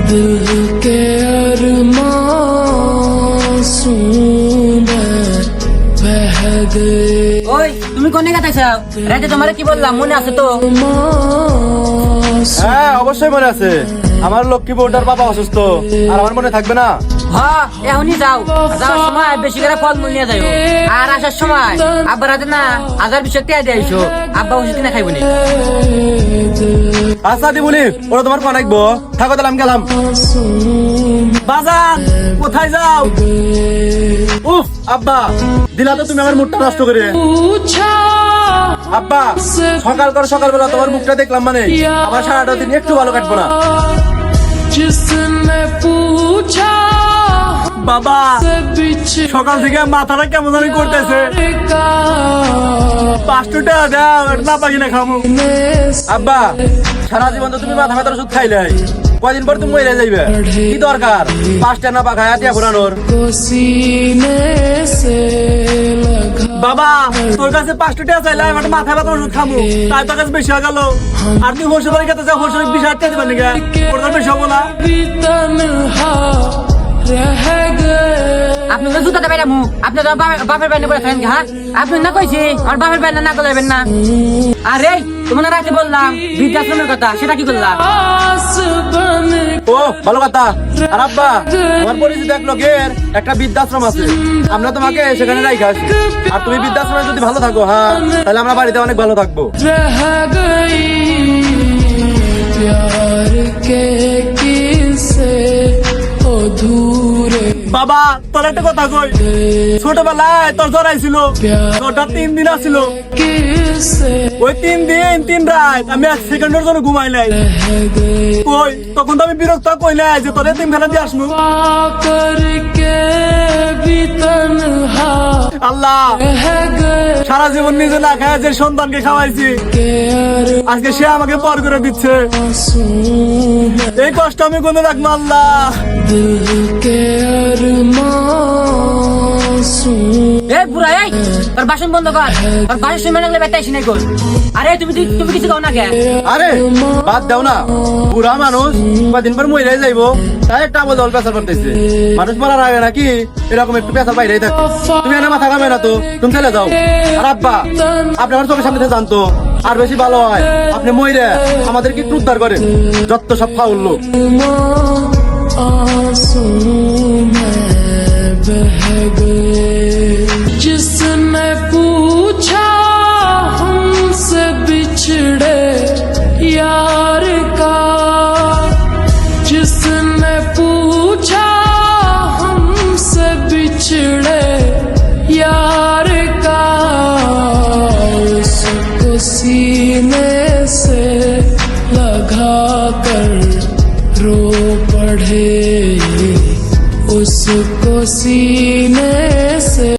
दिल के अरमासूम बह गए। ওই তুমি কোনে গাইতাছাও? রাতে তোমারে কি বললাম মনে আছে তো? হ্যাঁ অবশ্যই মনে আছে। আমার লক্ষ্মী বউটার বাবা অসুস্থ, আর আমার মনে থাকবে না? হ্যাঁ এখনই যাও, যাওয়ার সময় বেশি করে ফল মূল নিয়ে যাইও। আর আসার সময় আব্বার হাতে না 1000-20 টাকা দিয়ে আইসো, আব্বা ওষুধ কিনা খাইবনি। আচ্ছা দিবনি, ওরা তোমার কোন রাখবো। থাকো তাহলে আমি গেলাম। বাজান কোথায় যাও? উফ আব্বা, দিলা তো তুমি আমার মুখটা নষ্ট করে। আব্বা সকালবেলা তোমার মুখটা দেখলাম মানে আমার সারাটা দিন একটু ভালো কাটবো না। जिसने पूछा বাবা সকাল থেকে মাথাটা কেমন জানি করতেছে। 500 টাকা দাও, না পাই না খামো। আব্বা সারা জীবন তো তুমি মাথা ব্যথার ওষুধ খাইলে, কয়দিন পর তুমি মরে যাইবে। কি দরকার 5 টাকা না পাখায় আটিয়া ঘোরানোর? को सीने से लगा। বাবা তোর কাছে 500 টাকা চাইলাম, একটা মাথা ব্যথার ওষুধ খামো, তাই তোর কাছে বেশি হয়ে গেল। আর তুই হোসে বাড়ি খেতে যাও, হোসে 20 টাকা দিবেন নাকি? ওর কাছে বেশি হবো না। भी तन्हा रह गए। আপনি তো জুতাটা বাইরে মুখ, আপনি তো বাপের বাইরে করে থাকেন। হ্যাঁ আপনি না কইছি আর বাপের বাইরে না করবেন না। আরে তোমার রাতে বললাম বৃদ্ধাশ্রমের কথা, সেটা কি করলাম? आस बन ও ভালো কথা। আর আব্বা আমার পরিচিত এক লোকের একটা বৃদ্ধাশ্রম আছে, আমরা তোমাকে সেখানে রাইখা আসি। আর তুমি বৃদ্ধাশ্রমে যদি ভালো থাকো, হ্যাঁ তাহলে আমরা বাড়িতে অনেক ভালো থাকবো। रह गई प्यार के किस्से अधूरे। বাবা তোর একটা কথা কই, ছোটবেলায় তোর জ্বর আইছিল, জ্বরটা 3 দিন আসছিল। किस्से ওই 3 দিন 3 রাত আমি 1 সেকেন্ডের জন্য ঘুমাই নাই। रह गए কই তখন তো আমি বিরক্ত কইলাই যে তোর এতিমখানা দিয়ে আসবো। करके भी तन्हा আল্লাহ रह गए সারা জীবন নিজে না খায় যে সন্তানকে খাওয়াইছি, के আজকে সে আমাকে পর করে দিচ্ছে। अरमासूम এই কষ্ট আমি কোনে রাখবো আল্লাহ। दिल के अरमासूम এ বুড়া এই তোর বাসন বন্ধ কর, তোর বাসন শুনে লাগলে বেটাইছি নাই কই। আরে তুমি কিছু কও না কে? আরে বাদ দাও না, বুড়া মানুষ কদিন পর মরে যাইবো, তাই একটা আবার জল পেশার করতেছে। মানুষ মরার আগে নাকি এরকম একটু পেশার বাইরেই থাকে। তুমি এনে মাথা ঘামে না তো, তুমি চলে যাও। আর আব্বা আপনি আমার চোখের সামনে থেকে জানতো, আর বেশি ভালো হয় আপনি মইরে আমাদেরকে একটু উদ্ধার করেন, যত সব ফাউল লোক। आंसू में बह गए। जिसने पूछा हमसे बिछड़े यार का, जिसने पूछा हमसे बिछड़े यार का, उसको सीने से लगा कर रो पड़े, उसको सीने से।